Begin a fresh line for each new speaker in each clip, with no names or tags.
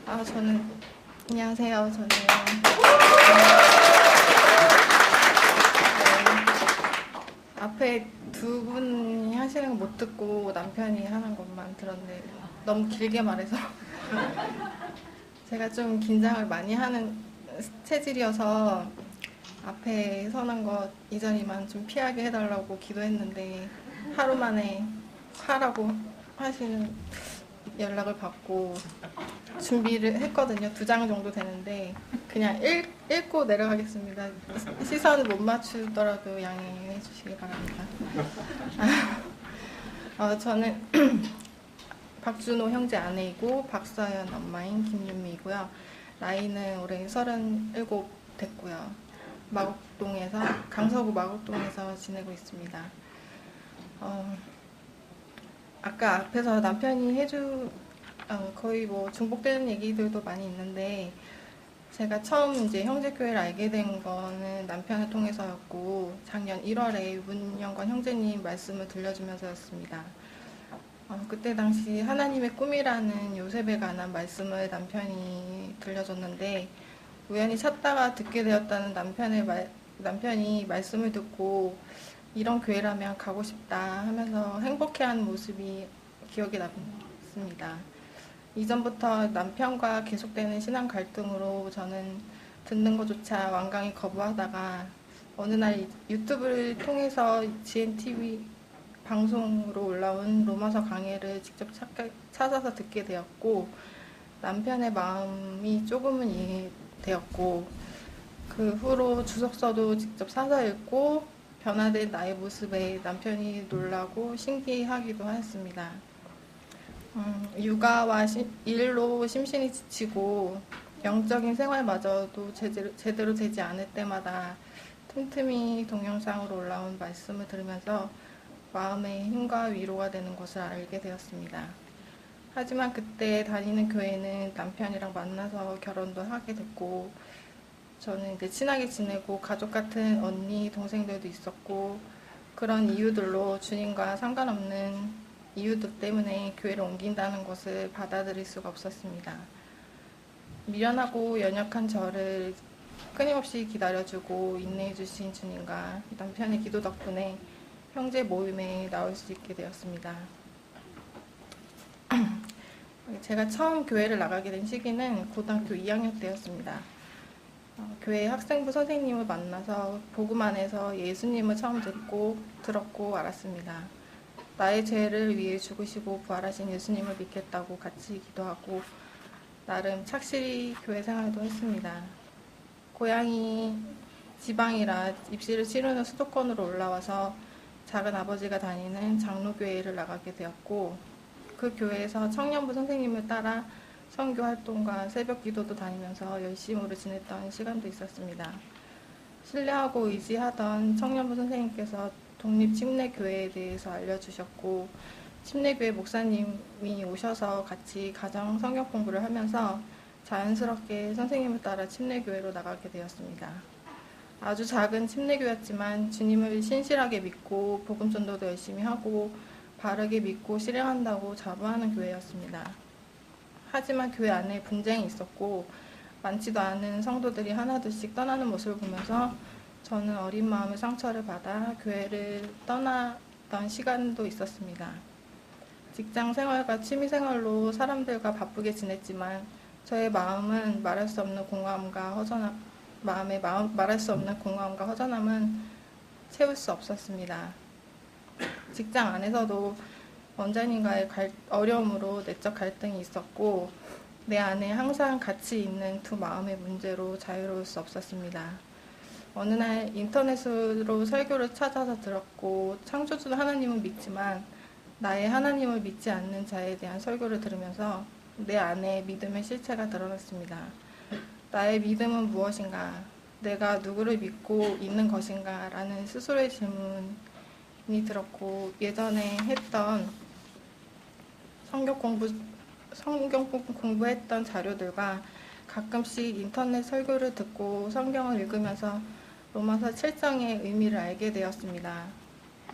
안녕하세요. 저는 앞에 두 분이 하시는 거 못 듣고 남편이 하는 것만 들었는데 너무 길게 말해서 제가 좀 긴장을 많이 하는 체질이어서 앞에 서는 것 이전이만 좀 피하게 해달라고 기도했는데 하루 만에 하라고 하시는 연락을 받고 준비를 했거든요. 2장 정도 되는데 그냥 읽고 내려가겠습니다. 시선을 못 맞추더라도 양해해 주시기 바랍니다. 저는 박준호 형제 아내이고 박서연 엄마인 김윤미이고요. 나이는 올해 37 됐고요. 강서구 마곡동에서 지내고 있습니다. 아까 앞에서 남편이 거의 뭐 중복되는 얘기들도 많이 있는데, 제가 처음 이제 형제교회를 알게 된 거는 남편을 통해서였고, 작년 1월에 문영건 형제님 말씀을 들려주면서였습니다. 그때 당시 하나님의 꿈이라는 요셉에 관한 말씀을 남편이 들려줬는데, 우연히 찾다가 듣게 되었다는 남편이 말씀을 듣고 이런 교회라면 가고 싶다 하면서 행복해하는 모습이 기억에 남습니다. 이전부터 남편과 계속되는 신앙 갈등으로 저는 듣는 것조차 완강히 거부하다가 어느 날 유튜브를 통해서 GNTV 방송으로 올라온 로마서 강해를 직접 찾아서 듣게 되었고, 남편의 마음이 조금은 이해되었고, 그 후로 주석서도 직접 사서 읽고 변화된 나의 모습에 남편이 놀라고 신기하기도 하였습니다. 육아와 일로 심신이 지치고 영적인 생활마저도 제대로 되지 않을 때마다 틈틈이 동영상으로 올라온 말씀을 들으면서 마음의 힘과 위로가 되는 것을 알게 되었습니다. 하지만 그때 다니는 교회는 남편이랑 만나서 결혼도 하게 됐고, 저는 이제 친하게 지내고 가족 같은 언니, 동생들도 있었고, 그런 이유들로 주님과 상관없는 이유들 때문에 교회를 옮긴다는 것을 받아들일 수가 없었습니다. 미련하고 연약한 저를 끊임없이 기다려주고 인내해주신 주님과 남편의 기도 덕분에 형제 모임에 나올 수 있게 되었습니다. 제가 처음 교회를 나가게 된 시기는 고등학교 2학년 때였습니다. 교회 학생부 선생님을 만나서 복음 안에서 예수님을 처음 들었고 알았습니다. 나의 죄를 위해 죽으시고 부활하신 예수님을 믿겠다고 같이 기도하고 나름 착실히 교회 생활도 했습니다. 고향이 지방이라 입시를 치르는 수도권으로 올라와서 작은 아버지가 다니는 장로교회를 나가게 되었고, 그 교회에서 청년부 선생님을 따라 선교 활동과 새벽 기도도 다니면서 열심으로 지냈던 시간도 있었습니다. 신뢰하고 의지하던 청년부 선생님께서 독립침례교회에 대해서 알려주셨고, 침례교회 목사님이 오셔서 같이 가정 성경 공부를 하면서 자연스럽게 선생님을 따라 침례교회로 나가게 되었습니다. 아주 작은 침례교회였지만 주님을 신실하게 믿고 복음 전도도 열심히 하고 바르게 믿고 실행한다고 자부하는 교회였습니다. 하지만 교회 안에 분쟁이 있었고 많지도 않은 성도들이 하나둘씩 떠나는 모습을 보면서 저는 어린 마음의 상처를 받아 교회를 떠났던 시간도 있었습니다. 직장 생활과 취미 생활로 사람들과 바쁘게 지냈지만 저의 마음은 말할 수 없는 공허함과 허전함은 채울 수 없었습니다. 직장 안에서도 원장님과의 어려움으로 내적 갈등이 있었고, 내 안에 항상 같이 있는 두 마음의 문제로 자유로울 수 없었습니다. 어느 날 인터넷으로 설교를 찾아서 들었고, 창조주 하나님을 믿지만 나의 하나님을 믿지 않는 자에 대한 설교를 들으면서 내 안에 믿음의 실체가 드러났습니다. 나의 믿음은 무엇인가? 내가 누구를 믿고 있는 것인가? 라는 스스로의 질문이 들었고, 예전에 했던 성경 공부했던 자료들과 가끔씩 인터넷 설교를 듣고 성경을 읽으면서 로마서 7장의 의미를 알게 되었습니다.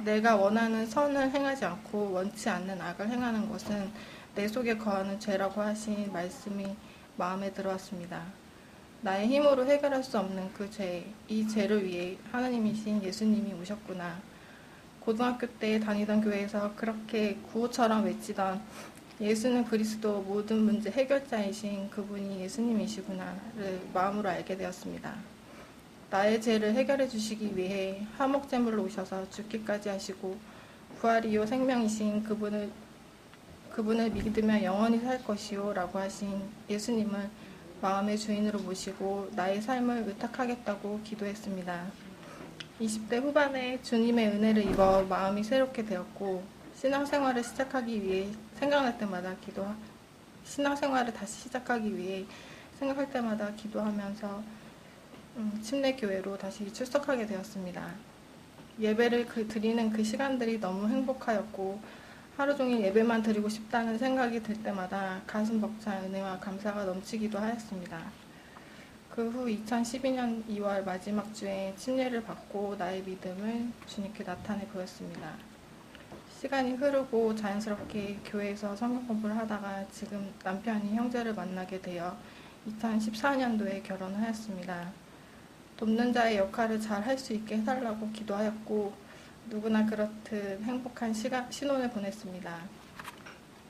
내가 원하는 선을 행하지 않고 원치 않는 악을 행하는 것은 내 속에 거하는 죄라고 하신 말씀이 마음에 들어왔습니다. 나의 힘으로 해결할 수 없는 그 죄, 이 죄를 위해 하나님이신 예수님이 오셨구나. 고등학교 때 다니던 교회에서 그렇게 구호처럼 외치던 예수는 그리스도 모든 문제 해결자이신 그분이 예수님이시구나를 마음으로 알게 되었습니다. 나의 죄를 해결해 주시기 위해 화목제물로 오셔서 죽기까지 하시고 부활이요 생명이신 그분을 믿으며 영원히 살 것이요 라고 하신 예수님을 마음의 주인으로 모시고 나의 삶을 의탁하겠다고 기도했습니다. 20대 후반에 주님의 은혜를 입어 마음이 새롭게 되었고 신앙생활을 시작하기 위해 생각날 때마다 신앙생활을 다시 시작하기 위해 생각할 때마다 기도하면서 침례교회로 다시 출석하게 되었습니다. 예배를 드리는 그 시간들이 너무 행복하였고 하루 종일 예배만 드리고 싶다는 생각이 들 때마다 가슴 벅찬 은혜와 감사가 넘치기도 하였습니다. 그 후 2012년 2월 마지막 주에 침례를 받고 나의 믿음을 주님께 나타내 보였습니다. 시간이 흐르고 자연스럽게 교회에서 성경 공부를 하다가 지금 남편이 형제를 만나게 되어 2014년도에 결혼하였습니다. 돕는 자의 역할을 잘 할 수 있게 해달라고 기도하였고 누구나 그렇듯 행복한 신혼을 보냈습니다.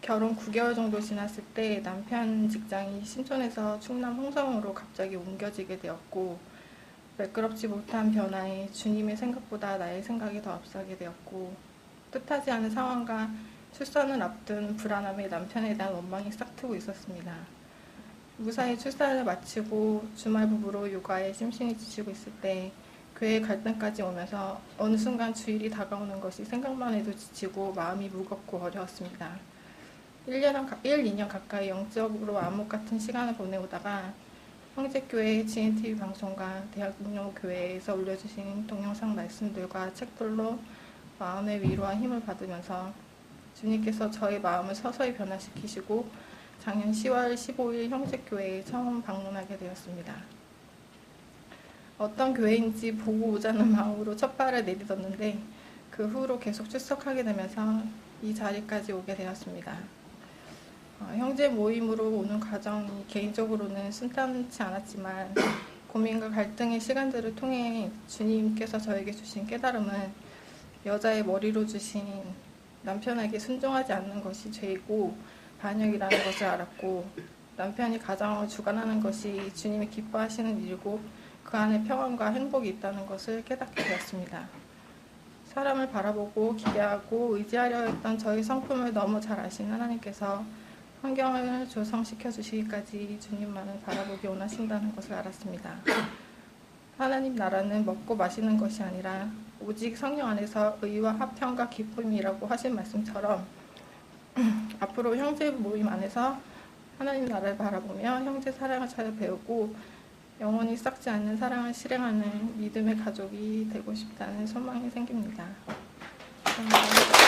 결혼 9개월 정도 지났을 때 남편 직장이 신촌에서 충남 홍성으로 갑자기 옮겨지게 되었고 매끄럽지 못한 변화에 주님의 생각보다 나의 생각이 더 앞서게 되었고 뜻하지 않은 상황과 출산을 앞둔 불안함에 남편에 대한 원망이 싹트고 있었습니다. 무사히 출산을 마치고 주말 부부로 육아에 심신이 지치고 있을 때 교회 갈등까지 오면서 어느 순간 주일이 다가오는 것이 생각만 해도 지치고 마음이 무겁고 어려웠습니다. 1, 2년 가까이 영적으로 암흑 같은 시간을 보내오다가 형제교회 GNTV 방송과 대학인용교회에서 올려주신 동영상 말씀들과 책들로 마음의 위로와 힘을 받으면서 주님께서 저의 마음을 서서히 변화시키시고 작년 10월 15일 형제교회에 처음 방문하게 되었습니다. 어떤 교회인지 보고 오자는 마음으로 첫 발을 내딛었는데 그 후로 계속 출석하게 되면서 이 자리까지 오게 되었습니다. 형제 모임으로 오는 과정이 개인적으로는 순탄치 않았지만 고민과 갈등의 시간들을 통해 주님께서 저에게 주신 깨달음은 여자의 머리로 주신 남편에게 순종하지 않는 것이 죄이고 반역이라는 것을 알았고 남편이 가정을 주관하는 것이 주님이 기뻐하시는 일이고 그 안에 평안과 행복이 있다는 것을 깨닫게 되었습니다. 사람을 바라보고 기대하고 의지하려 했던 저희 성품을 너무 잘 아시는 하나님께서 환경을 조성시켜 주시기까지 주님만을 바라보기 원하신다는 것을 알았습니다. 하나님 나라는 먹고 마시는 것이 아니라 오직 성령 안에서 의와 화평과 기쁨이라고 하신 말씀처럼 앞으로 형제 모임 안에서 하나님 나라를 바라보며 형제 사랑을 잘 배우고 영원히 썩지 않는 사랑을 실행하는 믿음의 가족이 되고 싶다는 소망이 생깁니다. 감사합니다.